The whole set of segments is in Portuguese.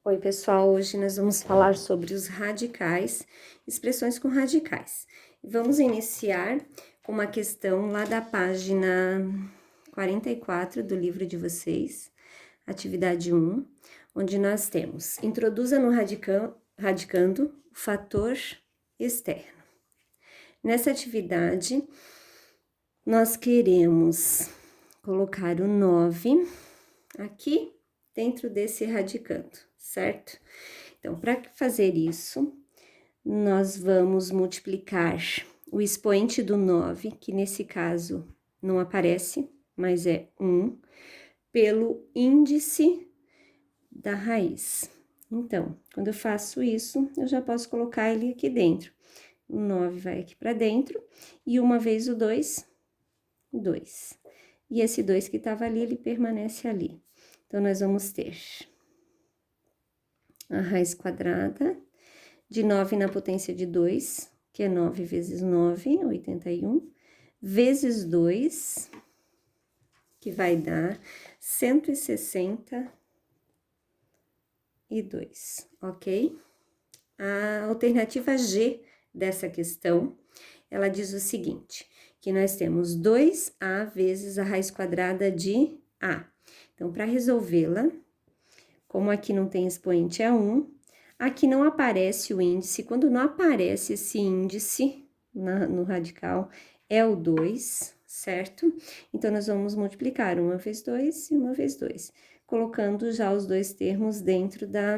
Oi, pessoal, hoje nós vamos falar sobre os radicais, expressões com radicais. Vamos iniciar com uma questão lá da página 44 do livro de vocês, atividade 1, onde nós temos: introduza no radicando o fator externo. Nessa atividade, nós queremos colocar o 9 aqui dentro desse radicando, certo? Então, para fazer isso, nós vamos multiplicar o expoente do 9, que nesse caso não aparece, mas é 1, pelo índice da raiz. Então, quando eu faço isso, eu já posso colocar ele aqui dentro. O 9 vai aqui para dentro, e uma vez o 2, 2. E esse 2 que estava ali, ele permanece ali. Então, nós vamos ter a raiz quadrada de 9 na potência de 2, que é 9 vezes 9, 81, vezes 2, que vai dar 162, ok? A alternativa G dessa questão, ela diz o seguinte, que nós temos 2A vezes a raiz quadrada de A. Então, para resolvê-la, como aqui não tem expoente é 1, aqui não aparece o índice. Quando não aparece esse índice no radical, é o 2, certo? Então, nós vamos multiplicar 1 vezes 2 e 1 vezes 2, colocando já os dois termos dentro da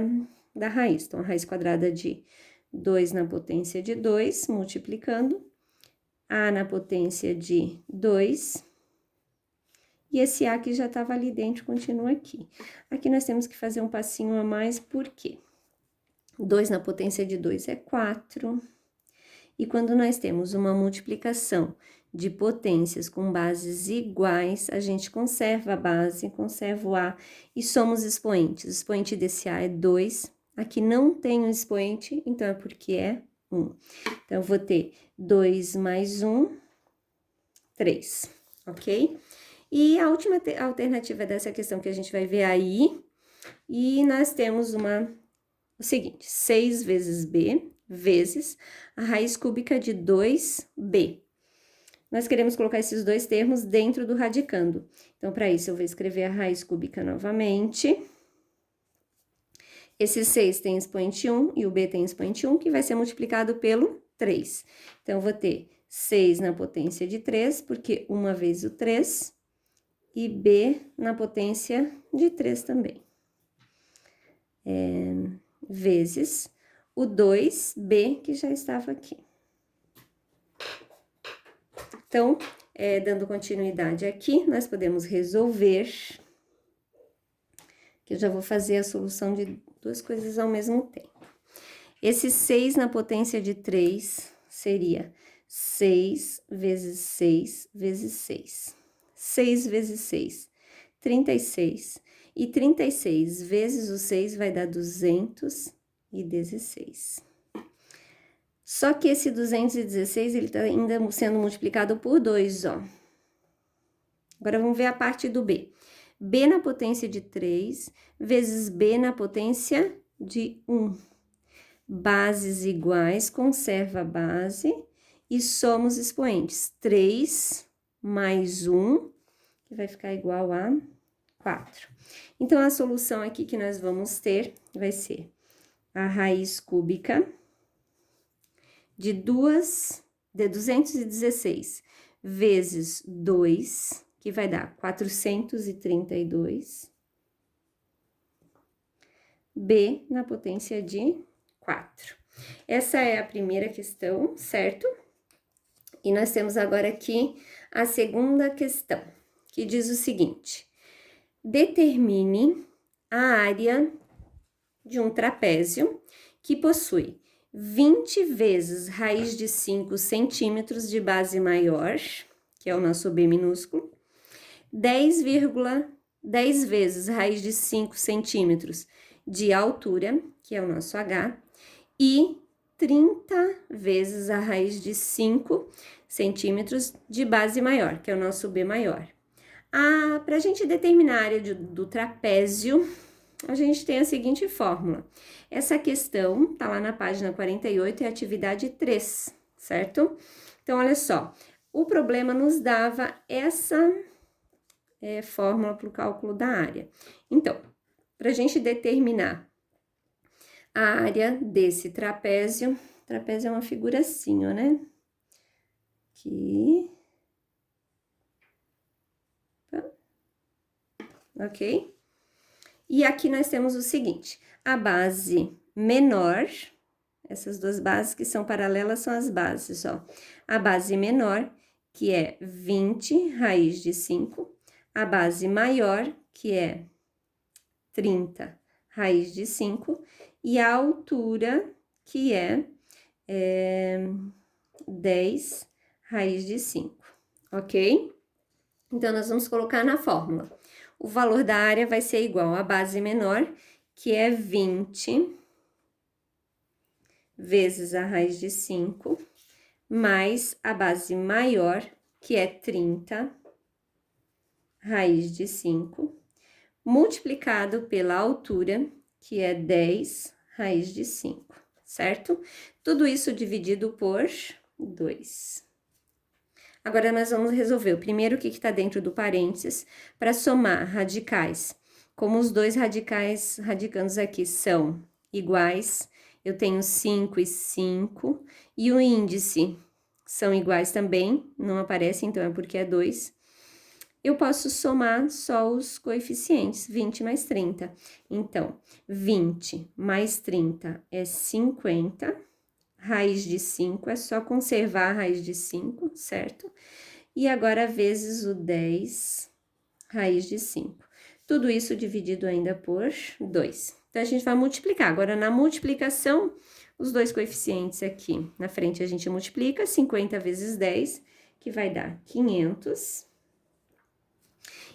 raiz. Então, a raiz quadrada de 2 na potência de 2, multiplicando, A na potência de 2, e esse A que já estava ali dentro continua aqui. Aqui nós temos que fazer um passinho a mais, por quê? 2 na potência de 2 é 4. E quando nós temos uma multiplicação de potências com bases iguais, a gente conserva a base, conserva o A e somos expoentes. O expoente desse A é 2. Aqui não tem um expoente, então é porque é 1. Então, eu vou ter 2 mais 1, 3, ok? E a última alternativa dessa questão que a gente vai ver aí, e nós temos o seguinte, 6 vezes B vezes a raiz cúbica de 2B. Nós queremos colocar esses dois termos dentro do radicando. Então, para isso, eu vou escrever a raiz cúbica novamente. Esse 6 tem expoente 1 e o B tem expoente 1, que vai ser multiplicado pelo 3. Então, eu vou ter 6 na potência de 3, porque 1 vezes o 3, e B na potência de 3 também. Vezes o 2B, que já estava aqui. Então, dando continuidade aqui, nós podemos resolver, que eu já vou fazer a solução de duas coisas ao mesmo tempo. Esse 6 na potência de 3 seria 6 vezes 6 vezes 6. 6 vezes 6, 36. E 36 vezes o 6 vai dar 216. Só que esse 216, ele tá ainda sendo multiplicado por 2, ó. Agora, vamos ver a parte do B. B na potência de 3 vezes B na potência de 1. Bases iguais, conserva a base e somos expoentes. 3 mais 1, que vai ficar igual a 4. Então, a solução aqui que nós vamos ter vai ser a raiz cúbica de 216 vezes 2, que vai dar 432, B na potência de 4. Essa é a primeira questão, certo? E nós temos agora aqui a segunda questão, que diz o seguinte: determine a área de um trapézio que possui 20 vezes raiz de 5 centímetros de base maior, que é o nosso B minúsculo, 10 vezes raiz de 5 centímetros de altura, que é o nosso H, e 30 vezes a raiz de 5 centímetros de base maior, que é o nosso B maior. Para a gente determinar a área do trapézio, a gente tem a seguinte fórmula. Essa questão tá lá na página 48, é atividade 3, certo? Então, olha só, o problema nos dava essa fórmula para o cálculo da área. Então, para a gente determinar a área desse trapézio é uma figura assim, ó, né? Aqui. Ok? E aqui nós temos o seguinte, a base menor, essas duas bases que são paralelas são as bases, ó. A base menor, que é 20 raiz de 5, a base maior, que é 30 raiz de 5, e a altura, que é 10 raiz de 5, ok? Então, nós vamos colocar na fórmula. O valor da área vai ser igual à base menor, que é 20 vezes a raiz de 5, mais a base maior, que é 30 raiz de 5, multiplicado pela altura, que é 10 raiz de 5, certo? Tudo isso dividido por 2. Agora, nós vamos resolver o primeiro que está dentro do parênteses para somar radicais. Como os dois radicandos aqui são iguais, eu tenho 5 e 5, e o índice são iguais também, não aparece, então é porque é 2. Eu posso somar só os coeficientes, 20 mais 30. Então, 20 mais 30 é 50. Raiz de 5, é só conservar a raiz de 5, certo? E agora, vezes o 10, raiz de 5. Tudo isso dividido ainda por 2. Então, a gente vai multiplicar. Agora, na multiplicação, os dois coeficientes aqui na frente a gente multiplica, 50 vezes 10, que vai dar 500.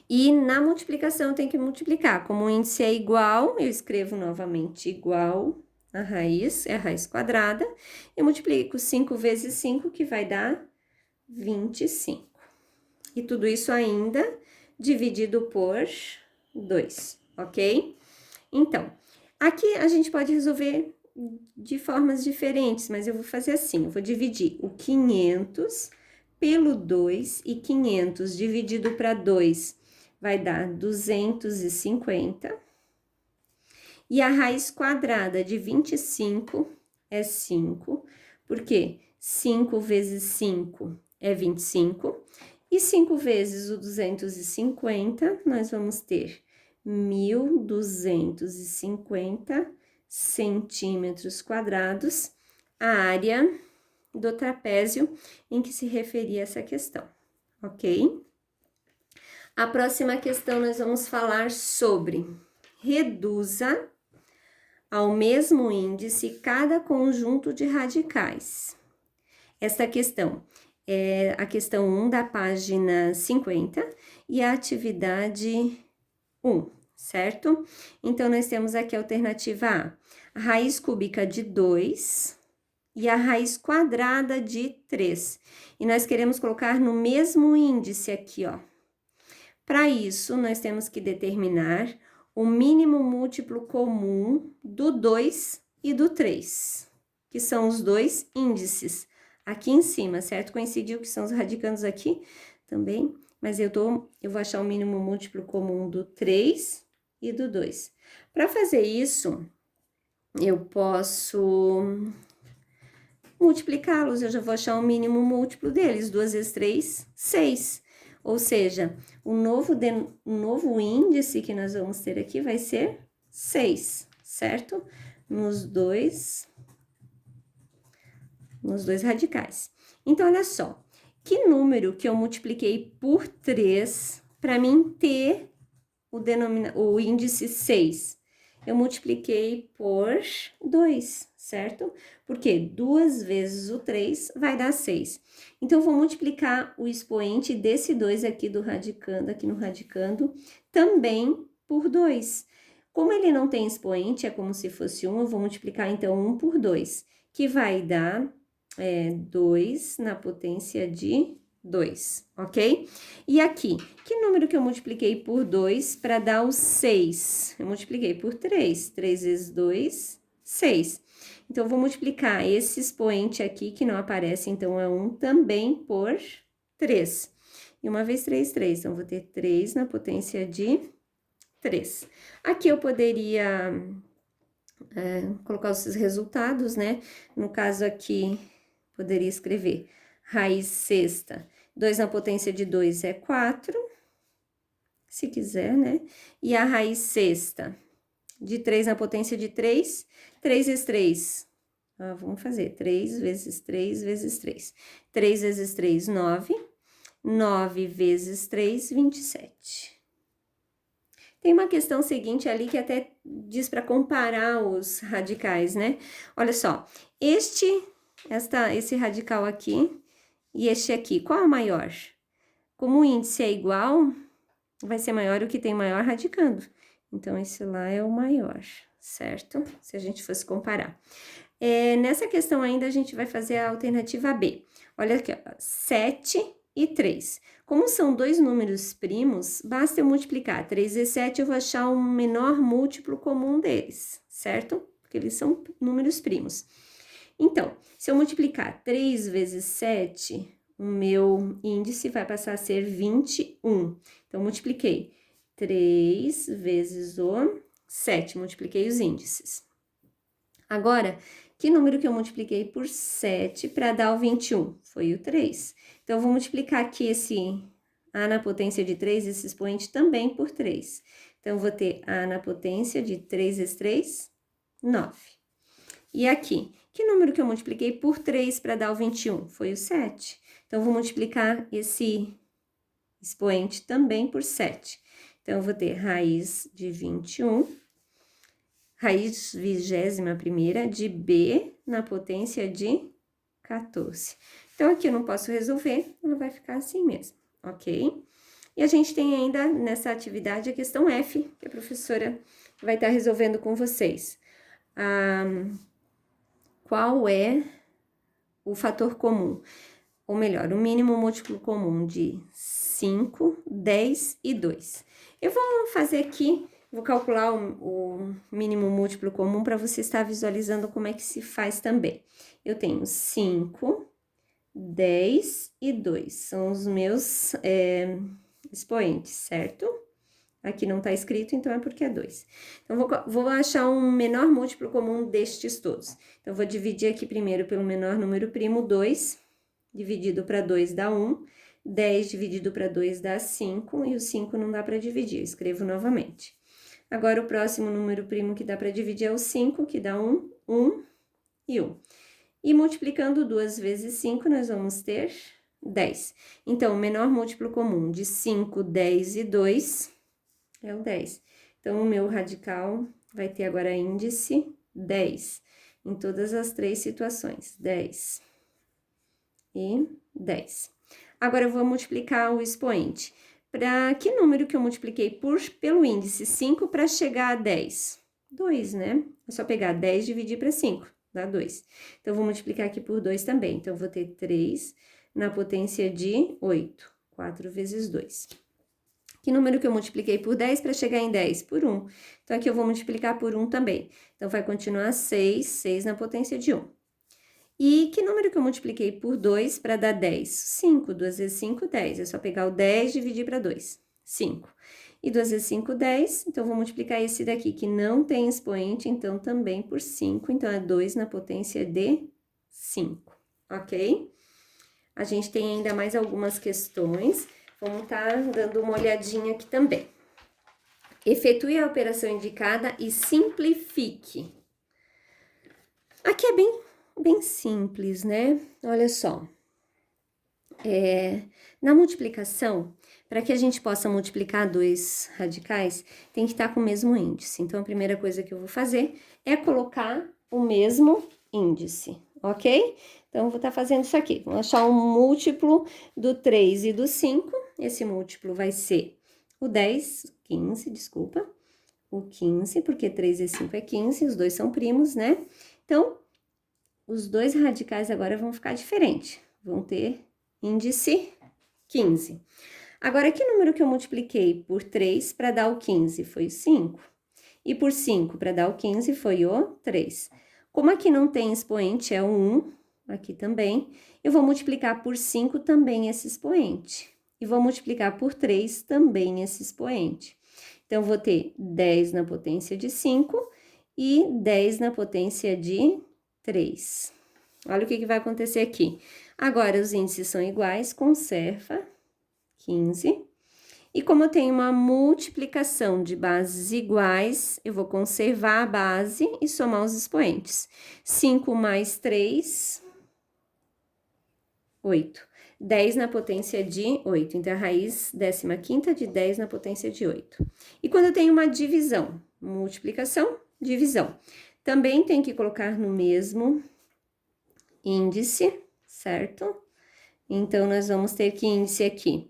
E na multiplicação tem que multiplicar. Como o índice é igual, eu escrevo novamente igual. A raiz é a raiz quadrada, eu multiplico 5 vezes 5, que vai dar 25. E tudo isso ainda dividido por 2, ok? Então, aqui a gente pode resolver de formas diferentes, mas eu vou fazer assim, eu vou dividir o 500 pelo 2, e 500 dividido para 2 vai dar 250. E a raiz quadrada de 25 é 5, porque 5 vezes 5 é 25, e 5 vezes o 250, nós vamos ter 1.250 centímetros quadrados, a área do trapézio em que se referia essa questão, ok? A próxima questão nós vamos falar sobre reduza ao mesmo índice cada conjunto de radicais. Esta questão é a questão 1 da página 50 e a atividade 1, certo? Então, nós temos aqui a alternativa A raiz cúbica de 2 e a raiz quadrada de 3. E nós queremos colocar no mesmo índice aqui, ó. Para isso, nós temos que determinar o mínimo múltiplo comum do 2 e do 3, que são os dois índices aqui em cima, certo? Coincidiu que são os radicandos aqui também, mas eu vou achar o mínimo múltiplo comum do 3 e do 2. Para fazer isso, eu posso multiplicá-los, eu já vou achar o mínimo múltiplo deles, 2 vezes 3, 6. Ou seja, o novo índice que nós vamos ter aqui vai ser 6, certo? Nos dois radicais. Então, olha só, que número que eu multipliquei por 3 para mim ter o índice 6? Eu multipliquei por 2, certo? Porque 2 vezes o 3 vai dar 6. Então, eu vou multiplicar o expoente desse 2 aqui do radicando, aqui no radicando, também por 2. Como ele não tem expoente, é como se fosse 1, eu vou multiplicar, então, 1 por 2, que vai dar 2 na potência de 2, ok? E aqui, que número que eu multipliquei por 2 para dar o 6? Eu multipliquei por 3. 3 vezes 2, 6. Então, eu vou multiplicar esse expoente aqui, que não aparece, então, é 1, também por 3. E uma vez 3, 3. Então, vou ter 3 na potência de 3. Aqui eu poderia colocar os resultados, né? No caso aqui, poderia escrever raiz sexta. 2 na potência de 2 é 4, se quiser, né? E a raiz sexta de 3 na potência de 3, 3 vezes 3. Vamos fazer 3 vezes 3 vezes 3. 3 vezes 3, 9. 9 vezes 3, 27. Tem uma questão seguinte ali que até diz para comparar os radicais, né? Olha só, esse radical aqui e este aqui, qual é o maior? Como o índice é igual, vai ser maior o que tem maior radicando. Então, esse lá é o maior, certo? Se a gente fosse comparar. Nessa questão ainda, a gente vai fazer a alternativa B. Olha aqui, ó, 7 e 3. Como são dois números primos, basta eu multiplicar 3 vezes 7, eu vou achar um menor múltiplo comum deles, certo? Porque eles são números primos. Então, se eu multiplicar 3 vezes 7, o meu índice vai passar a ser 21. Então, multipliquei 3 vezes o 7, multipliquei os índices. Agora, que número que eu multipliquei por 7 para dar o 21? Foi o 3. Então, eu vou multiplicar aqui esse A na potência de 3, esse expoente também por 3. Então, eu vou ter A na potência de 3 vezes 3, 9. E aqui, que número que eu multipliquei por 3 para dar o 21? Foi o 7. Então, eu vou multiplicar esse expoente também por 7. Então, eu vou ter raiz de 21, raiz 21ª de B na potência de 14. Então, aqui eu não posso resolver, ela vai ficar assim mesmo, ok? E a gente tem ainda nessa atividade a questão F, que a professora vai estar resolvendo com vocês. Qual é o fator comum? Ou melhor, o mínimo múltiplo comum de 5, 10 e 2. Eu vou fazer aqui, vou calcular o mínimo múltiplo comum para você estar visualizando como é que se faz também. Eu tenho 5, 10 e 2, são os meus expoentes, certo? Aqui não tá escrito, então é porque é 2. Então, vou achar um menor múltiplo comum destes todos. Então, vou dividir aqui primeiro pelo menor número primo, 2, dividido para 2 dá 1, 10 dividido para 2 dá 5, e o 5 não dá para dividir, eu escrevo novamente. Agora, o próximo número primo que dá para dividir é o 5, que dá 1, 1 e 1. E multiplicando 2 vezes 5, nós vamos ter 10. Então, o menor múltiplo comum de 5, 10 e 2 é o 10. Então, o meu radical vai ter agora índice 10, em todas as três situações, 10 e 10. Agora, eu vou multiplicar o expoente. Para que número que eu multipliquei pelo índice 5 para chegar a 10? 2, né? É só pegar 10 e dividir para 5, dá 2. Então, eu vou multiplicar aqui por 2 também. Então, eu vou ter 3 na potência de 8. 4 vezes 2. Que número que eu multipliquei por 10 para chegar em 10? Por 1. Então, aqui eu vou multiplicar por 1 também. Então, vai continuar 6, 6 na potência de 1. E que número que eu multipliquei por 2 para dar 10? 5. 2 vezes 5, 10. É só pegar o 10 e dividir para 2. 5. E 2 vezes 5, 10. Então, eu vou multiplicar esse daqui, que não tem expoente, então, também por 5. Então, é 2 na potência de 5. Ok? A gente tem ainda mais algumas questões. Vamos estar dando uma olhadinha aqui também. Efetue a operação indicada e simplifique. Aqui é bem simples, né? Olha só. Na multiplicação, para que a gente possa multiplicar dois radicais, tem que estar com o mesmo índice. Então, a primeira coisa que eu vou fazer é colocar o mesmo índice, ok? Então, eu vou estar fazendo isso aqui. Vou achar um múltiplo do 3 e do 5. Esse múltiplo vai ser o 10, 15, desculpa. O 15, porque 3 e 5 é 15, os dois são primos, né? Então, os dois radicais agora vão ficar diferentes. Vão ter índice 15. Agora, que número que eu multipliquei por 3 para dar o 15? Foi o 5. E por 5 para dar o 15 foi o 3. Como aqui não tem expoente, é o 1, aqui também, eu vou multiplicar por 5 também esse expoente. E vou multiplicar por 3 também esse expoente. Então, vou ter 10 na potência de 5 e 10 na potência de 3. Olha o que vai acontecer aqui. Agora, os índices são iguais, conserva 15. E como eu tenho uma multiplicação de bases iguais, eu vou conservar a base e somar os expoentes. 5 mais 3, 8. 10 na potência de 8. Então, a raiz 15ª de 10 na potência de 8. E quando eu tenho uma divisão, multiplicação, divisão, também tem que colocar no mesmo índice, certo? Então, nós vamos ter que índice aqui.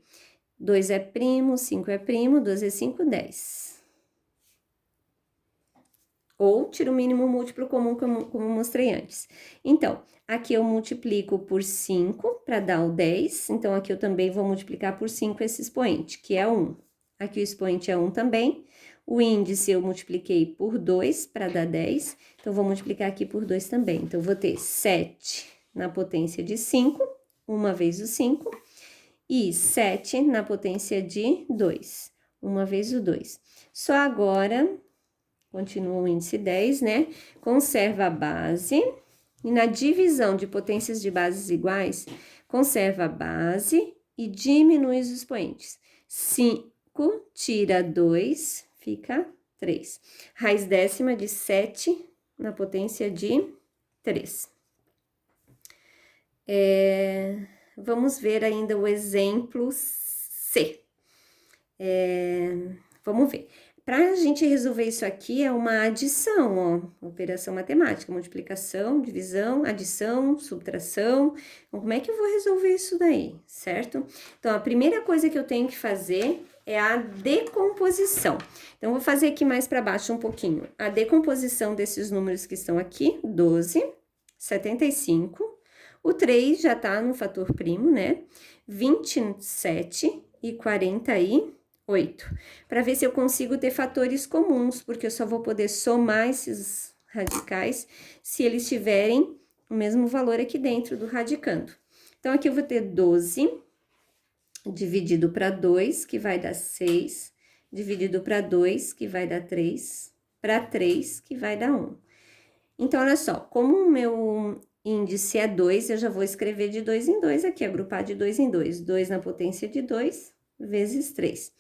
2 é primo, 5 é primo, 2 é 5, 10. Ou tiro o mínimo múltiplo comum, como mostrei antes. Então, aqui eu multiplico por 5 para dar o 10. Então, aqui eu também vou multiplicar por 5 esse expoente, que é 1. Aqui o expoente é 1 também. O índice eu multipliquei por 2 para dar 10. Então, vou multiplicar aqui por 2 também. Então, vou ter 7 na potência de 5, uma vez o 5. E 7 na potência de 2, uma vez o 2. Só agora, continua o índice 10, né? Conserva a base, e na divisão de potências de bases iguais, conserva a base e diminui os expoentes. 5 tira 2, fica 3. Raiz décima de 7 na potência de 3. Vamos ver ainda o exemplo C. Vamos ver. Para a gente resolver isso aqui, é uma adição, ó. Operação matemática, multiplicação, divisão, adição, subtração. Então, como é que eu vou resolver isso daí, certo? Então, a primeira coisa que eu tenho que fazer é a decomposição. Então, vou fazer aqui mais para baixo um pouquinho. A decomposição desses números que estão aqui, 12, 75... O 3 já tá no fator primo, né? 27 e 48. Para ver se eu consigo ter fatores comuns, porque eu só vou poder somar esses radicais se eles tiverem o mesmo valor aqui dentro do radicando. Então, aqui eu vou ter 12 dividido para 2, que vai dar 6, dividido para 2, que vai dar 3, para 3, que vai dar 1. Então, olha só, como o meu índice é 2, eu já vou escrever de 2 em 2 aqui, agrupar de 2 em 2. 2 na potência de 2 vezes 3.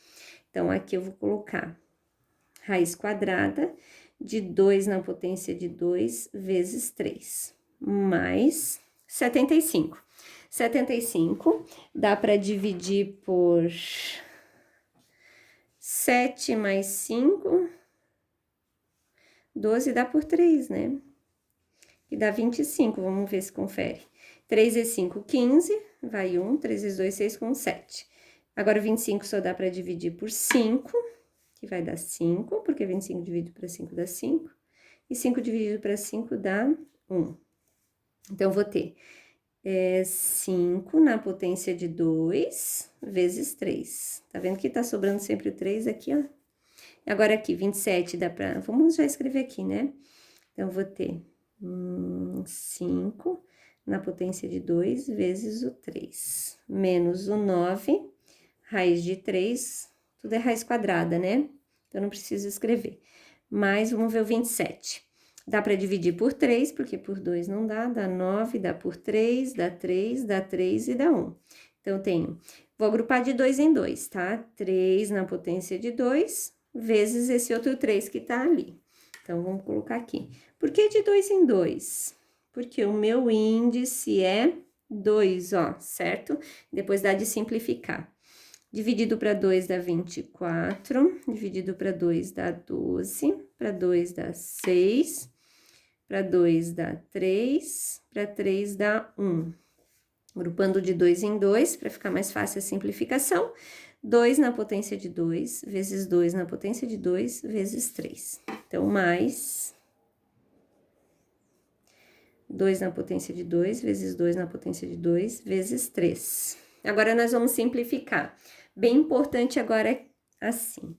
Então, aqui eu vou colocar raiz quadrada de 2 na potência de 2 vezes 3, mais 75. 75 dá para dividir por 7 mais 5, 12 dá por 3, né? Que dá 25, vamos ver se confere. 3 vezes 5, 15, vai 1, 3 vezes 2, 6 com 7. Agora, 25 só dá para dividir por 5, que vai dar 5, porque 25 dividido para 5 dá 5. E 5 dividido para 5 dá 1. Então, vou ter 5 na potência de 2 vezes 3. Tá vendo que tá sobrando sempre o 3 aqui, ó? Agora, aqui, 27 dá para... Vamos já escrever aqui, né? Então, vou ter 5 na potência de 2 vezes o 3, menos o 9, raiz de 3, tudo é raiz quadrada, né? Então, não preciso escrever. Mas, vamos ver o 27. Dá para dividir por 3, porque por 2 não dá, dá 9, dá por 3, dá 3, dá 3 e dá 1. Então, tenho... Vou agrupar de 2 em 2, tá? 3 na potência de 2, vezes esse outro 3 que tá ali. Então, vamos colocar aqui. Por que de 2 em 2? Porque o meu índice é 2, ó, certo? Depois dá de simplificar. Dividido para 2 dá 24, dividido para 2 dá 12, para 2 dá 6, para 2 dá 3, para 3 dá 1. Agrupando de 2 em 2, para ficar mais fácil a simplificação. 2 na potência de 2, vezes 2 na potência de 2, vezes 3. Então, mais 2 na potência de 2, vezes 2 na potência de 2, vezes 3. Agora, nós vamos simplificar. Bem importante agora é assim.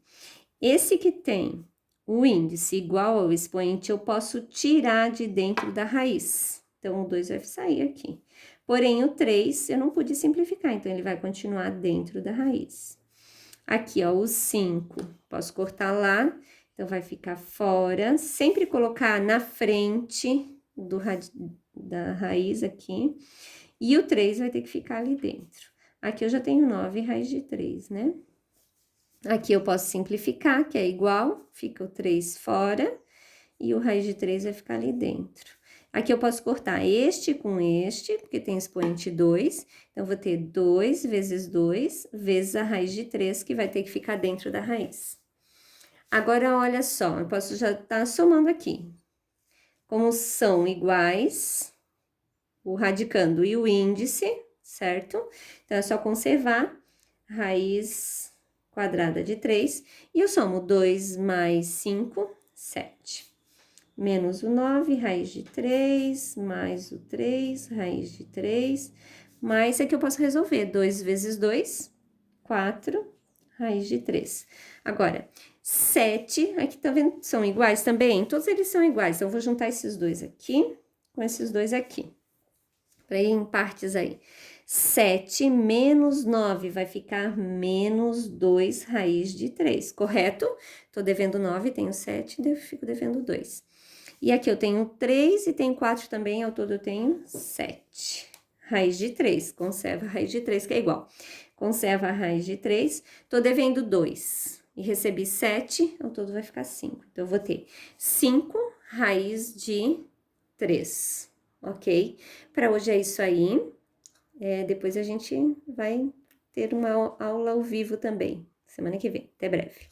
Esse que tem o índice igual ao expoente, eu posso tirar de dentro da raiz. Então, o 2 vai sair aqui. Porém, o 3 eu não pude simplificar, então ele vai continuar dentro da raiz. Aqui, ó, o 5, posso cortar lá, então vai ficar fora. Sempre colocar na frente da raiz aqui. E o 3 vai ter que ficar ali dentro. Aqui eu já tenho 9 raiz de 3, né? Aqui eu posso simplificar, que é igual, fica o 3 fora, e o raiz de 3 vai ficar ali dentro. Aqui eu posso cortar este com este, porque tem expoente 2, então vou ter 2 vezes 2 vezes a raiz de 3, que vai ter que ficar dentro da raiz. Agora, olha só, eu posso já estar somando aqui. Como são iguais, o radicando e o índice, certo? Então, é só conservar raiz quadrada de 3, e eu somo 2 mais 5, 7. Menos o 9, raiz de 3, mais o 3, raiz de 3, mais aqui eu posso resolver, 2 vezes 2, 4, raiz de 3. Agora, 7, aqui tá vendo, são iguais também? Todos eles são iguais, então eu vou juntar esses dois aqui com esses dois aqui, para ir em partes aí. 7 menos 9 vai ficar menos 2 raiz de 3, correto? Tô devendo 9, tenho 7, fico devendo 2. E aqui eu tenho 3 e tenho 4 também, ao todo eu tenho 7. Raiz de 3, conserva a raiz de 3, que é igual. Conserva a raiz de 3, tô devendo 2 e recebi 7, ao todo vai ficar 5. Então, eu vou ter 5 raiz de 3, ok? Para hoje é isso aí. Depois a gente vai ter uma aula ao vivo também, semana que vem. Até breve.